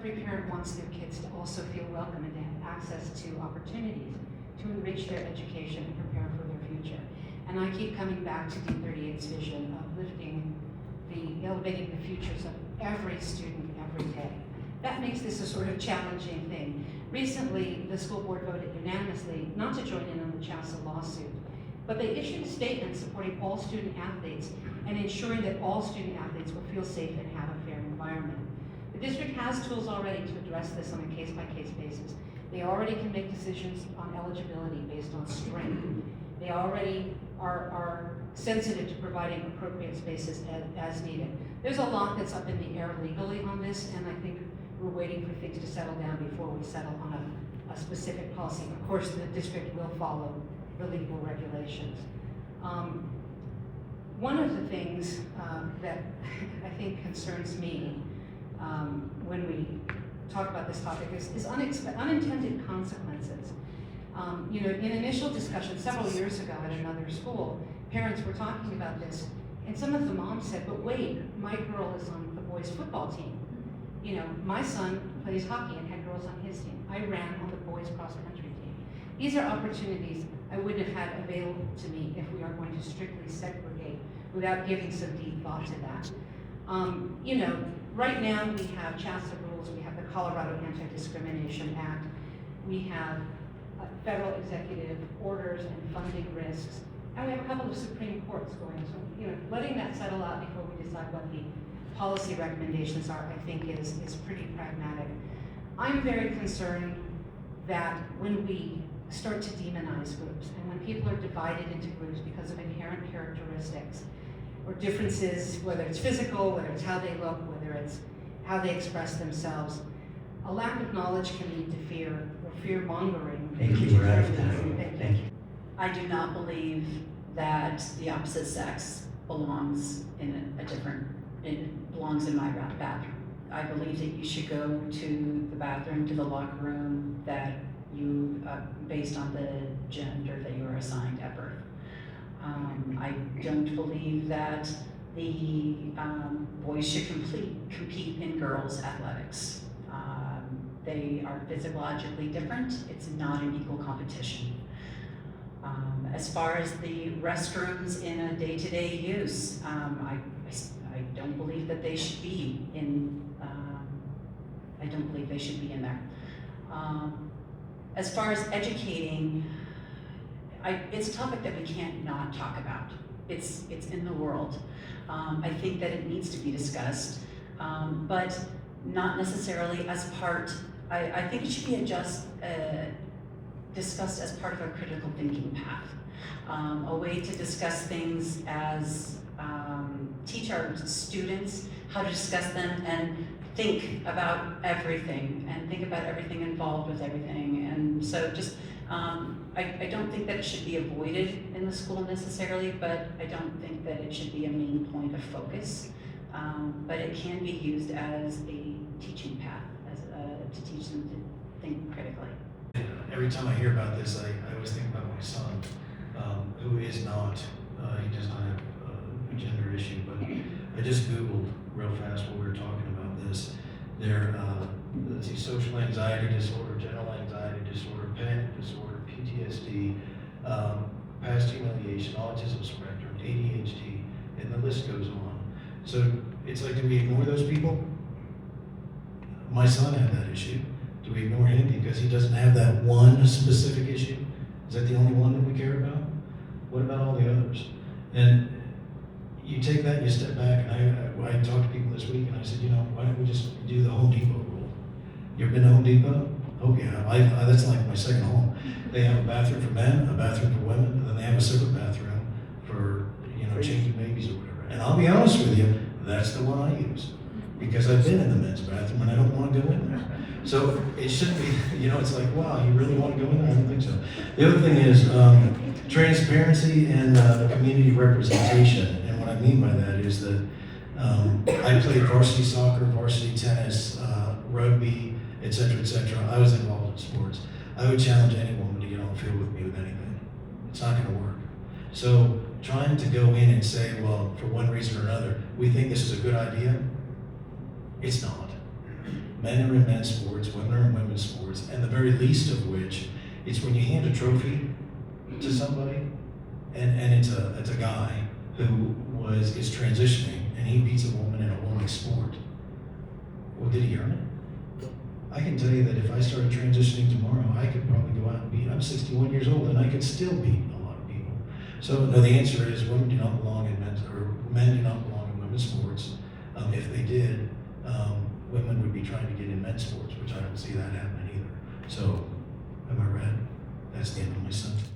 every parent wants their kids to also feel welcome and to have access to opportunities to enrich their education and prepare for their future. And I keep coming back to D38's vision of elevating the futures of every student every day. That makes this a sort of challenging thing. Recently, the school board voted unanimously not to join in on the CHASA lawsuit, but they issued a statement supporting all student athletes and ensuring that all student athletes will feel safe and have a fair environment. The district has tools already to address this on a case-by-case basis. They already can make decisions on eligibility based on strength. They already are sensitive to providing appropriate spaces as needed. There's a lot that's up in the air legally on this, and I think we're waiting for things to settle down before we settle on a specific policy. Of course, the district will follow the legal regulations. One of the things that I think concerns me when we talk about this topic is unintended consequences. You know, in initial discussion several years ago at another school, parents were talking about this, and some of the moms said, but wait, my girl is on the boys' football team. You know, my son plays hockey and had girls on his team. I ran on the boys' cross-country team. These are opportunities I wouldn't have had available to me if we are going to strictly segregate without giving some deep thought to that. You know, right now we have CHASA rules, we have the Colorado Anti-Discrimination Act, we have federal executive orders and funding risks, and we have a couple of Supreme Courts going. So, you know, letting that settle out before we decide what the policy recommendations are, I think is pretty pragmatic. I'm very concerned that when we start to demonize groups and when people are divided into groups because of inherent characteristics or differences, whether it's physical, whether it's how they look, whether it's how they express themselves, a lack of knowledge can lead to fear or fear-mongering. Thank you, we're out of time. Thank you. I do not believe that the opposite sex belongs in belongs in my bathroom. I believe that you should go to the bathroom, to the locker room that you, based on the gender that you are assigned at birth. I don't believe that the boys should compete in girls' athletics. They are physiologically different. It's not an equal competition. As far as the restrooms in a day-to-day use, I don't believe that they should be in. I don't believe they should be in there. As far as educating, it's a topic that we can't not talk about. It's in the world. I think that it needs to be discussed, but not necessarily as part. I think it should be discussed as part of a critical thinking path. A way to discuss things as teach our students how to discuss them and think about everything and think about everything involved with everything. And so just, I don't think that it should be avoided in the school necessarily, but I don't think that it should be a main point of focus. But it can be used as a teaching path, to teach them to think critically. Every time I hear about this, I always think about my son, who is not, he does not have a gender issue, but I just Googled real fast while we were talking about this. Let's see, social anxiety disorder, general anxiety disorder, panic disorder, PTSD, past humiliation, autism spectrum, ADHD, and the list goes on. So it's like, do we ignore those people? My son had that issue. Do we ignore him because he doesn't have that one specific issue? Is that the only one that we care about? What about all the others? And you take that and you step back, and I talked to people this week, and I said, you know, why don't we just do the Home Depot rule? You ever been to Home Depot? Oh yeah, that's like my second home. They have a bathroom for men, a bathroom for women, and then they have a separate bathroom for, you know, changing babies or whatever. And I'll be honest with you, that's the one I use. Because I've been in the men's bathroom and I don't want to go in there. So it shouldn't be, you know, it's like, wow, you really want to go in there? I don't think so. The other thing is transparency and community representation. And what I mean by that is that I played varsity soccer, varsity tennis, rugby, etc., etc. I was involved in sports. I would challenge any woman to get on the field with me with anything. It's not going to work. So trying to go in and say, well, for one reason or another, we think this is a good idea, it's not. men are in men's sports, women are in women's sports, and the very least of which, it's when you hand a trophy to somebody, and it's a guy who is transitioning, and he beats a woman in a woman's sport. Well, did he earn it? I can tell you that if I started transitioning tomorrow, I could probably go out and beat. I'm 61 years old, and I could still beat a lot of people. So no, the answer is women do not belong in men's, or men do not belong in women's sports. If they did, women would be trying to get in men's sports, which I don't see that happening either. So, am I right? That's the end of my sentence.